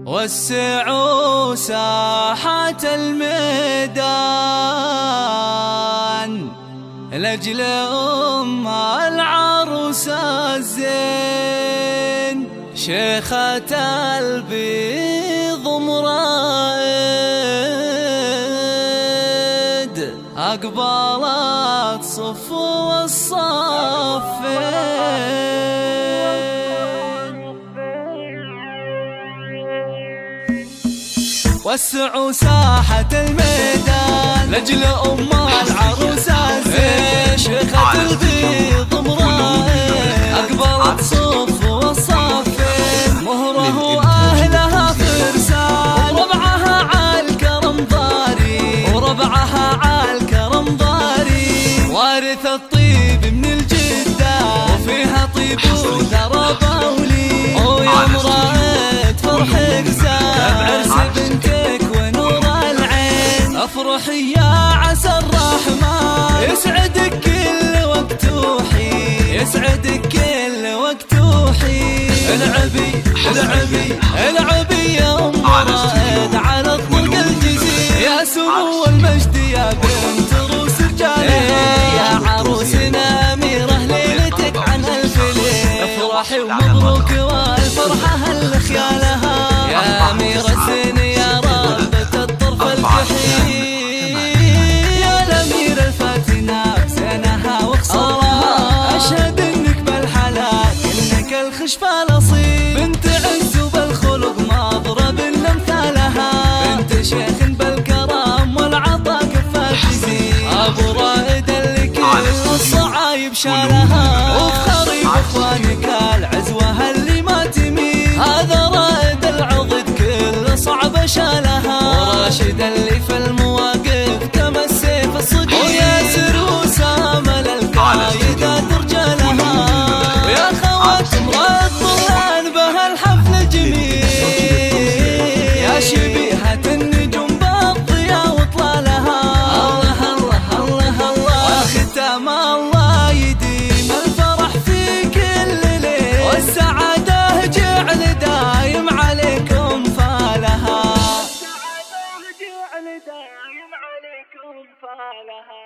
وسعوا ساحة الميدان لأجل أم العروسة الزين، شيخة البيض مرائد أقبلت صفو الصفين. وسعوا ساحة الميدان لأجل أم العروسة الزين، شيخة البيض مرائد أقبلت صفو الصفين. مهره وأهلها فرسان وربعها عالكرم ضاري، وربعها عالكرم ضاري. وارث الطيب من الجدة وفيها طيب وثرى بولي. ويا مرائد فرحك زاد بعرس بنتك ونور العين. افرحي يا عسى الرحمن يسعدك كل وقت وحين، يسعدك كل وقت وحين. العبي العبي العبي يا ام مرائد على طلق الجزير، يا سمو المجد يا بنت روس رجالها. يا عروسنا أميرة ليلتك عن ألف ليل. افرحي ومبروك والفرحة الخيالها، يا أميرة الزين يا رابة الطرف الجحيم. يا الأميرة الفاتنة بزينها وخصالها، أشهد إنك بالحلال إنك الخشفة الأصيل. بنت عز وبالخلق ما ضرب إلا أمثالها، بنت شيخ بالكرم والعطا كفاك تزيد. أبو رائد اللي كل الصعايب شالها، وفخري بإخوانك العزوة اللي ما تميل. هذا رائد العضد كل صعبة شالها، وراشد اللي في المواقف كما السيف الصديق. وياسر وسامة للقايدات رجالها، ويا خواتم رد طلان بهالحفل الجميل. يا شبيهة النجوم بالضياء وطلالها، الله الله الله الله. والختام الله يديم الفرح في كل ليل، والسعادة جعل دايم عليكم فالها. السعادة جعل دايم عليكم فالها.